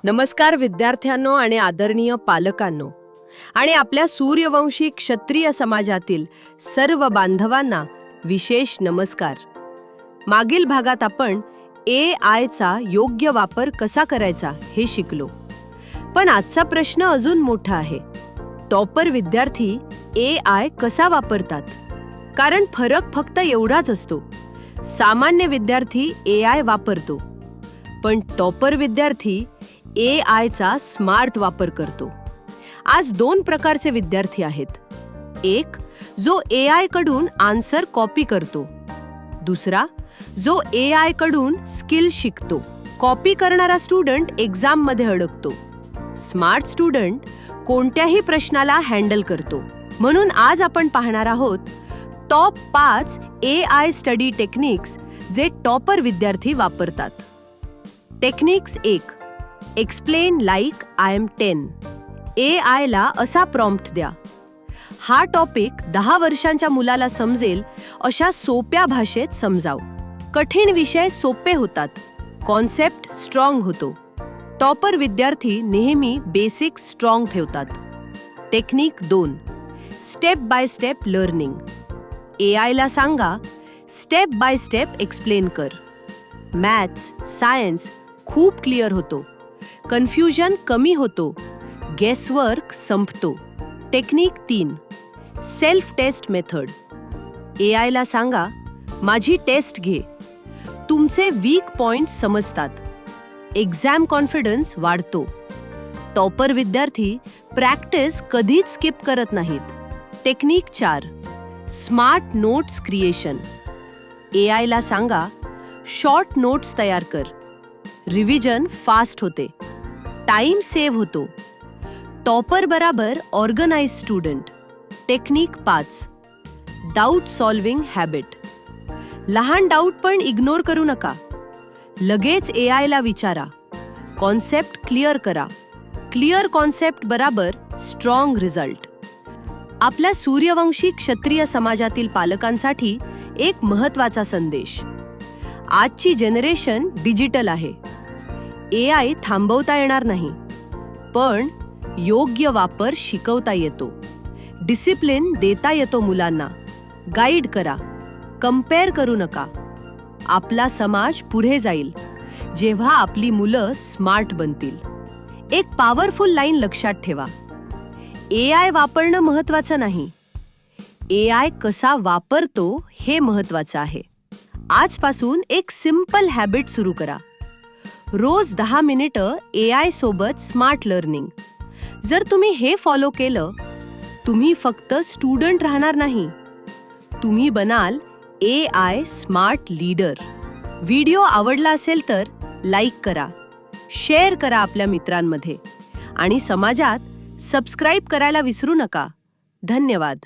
नमस्कार विद्यार्थ्यांनो आणि आदरणीय पालकांनो आणि आपल्या सूर्यवंशी क्षत्रिय समाजातील सर्व बांधवांना विशेष नमस्कार. मागील भागात आपण AI चा योग्य वापर कसा करायचा हे शिकलो. पण आजचा प्रश्न अजून मोठा आहे. टॉपर विद्यार्थी AI कसा वापरतात? कारण फरक फक्त एवढाच असतो. सामान्य विद्यार्थी AI वापरतो, पण टॉपर विद्यार्थी AI चा स्मार्ट वापर करतो. आज दोन प्रकारचे विद्यार्थी आहेत. एक जो AI कडून आन्सर कॉपी करतो, दुसरा जो AI कडून स्किल शिकतो. कॉपी करणारा स्टुडंट एक्झाम मध्ये अडकतो. स्मार्ट स्टुडंट कोणत्याही प्रश्नाला हँडल करतो. म्हणून आज आपण पाहणार आहोत टॉप 5 AI स्टडी टेक्निक्स जे टॉपर विद्यार्थी वापरतात. Techniques 1. Explain like I am 10. AI ला असा प्रॉम्प्ट द्या. हा टॉपिक 10 वर्षांच्या मुलाला समजेल अशा सोप्या भाषेत समजाव. कठीण विषय सोपे होतात, कॉन्सेप्ट स्ट्रॉंग होतो. टॉपर विद्यार्थी नेहमी बेसिक स्ट्रॉंग ठेवतात. Technique 2. Step by step learning. AI ला सांगा, स्टेप बाय स्टेप एक्सप्लेन कर. मॅथ्स, सायन्स खूप क्लिअर होतो. कन्फ्युजन कमी होतो. गेसवर्क संपतो. Technique 3. Self test method. AI ला सांगा, माझी टेस्ट घे. तुमचे वीक पॉइंट समजतात. एक्झाम कॉन्फिडन्स वाढतो. टॉपर विद्यार्थी प्रॅक्टिस कधीच स्किप करत नाहीत. Technique 4. Smart notes creation. AI ला सांगा, शॉर्ट नोट्स तयार कर. रिव्हिजन फास्ट होते. टाइम सेव्ह होतो. टॉपर बराबर organise student. Technique 5. Doubt solving habit. लहान डाऊट पण इग्नोर करू नका. लगेच AI ला विचारा. कॉन्सेप्ट क्लिअर करा. क्लिअर कॉन्सेप्ट बराबर स्ट्रॉंग रिझल्ट. आपल्या सूर्यवंशी क्षत्रिय समाजातील पालकांसाठी एक महत्त्वाचा संदेश. आजची जनरेशन डिजिटल आहे. AI थांबवता येणार नाही, पण योग्य वापर शिकवता येतो. डिसिप्लिन देता येतो मुलांना. गाईड करा. कंपेअर करू नका. आपला समाज पुढे जाईल जेव्हा आपली मुलं स्मार्ट बनतील. एक पॉवरफुल लाईन लक्षात ठेवा. AI वापरणं महत्त्वाचं नाही, AI कसा वापरतो हे महत्त्वाचं आहे. आजपासून एक सिंपल हॅबिट सुरू करा. रोज 10 मिनिटं AI सोबत स्मार्ट लर्निंग. जर तुम्ही हे फॉलो केलं, तुम्ही फक्त स्टुडंट राहणार नाही, तुम्ही बनाल AI स्मार्ट लीडर. व्हिडिओ आवडला असेल तर लाईक करा, शेअर करा आपल्या मित्रांमध्ये आणि समाजात सबस्क्राईब करायला विसरू नका. धन्यवाद.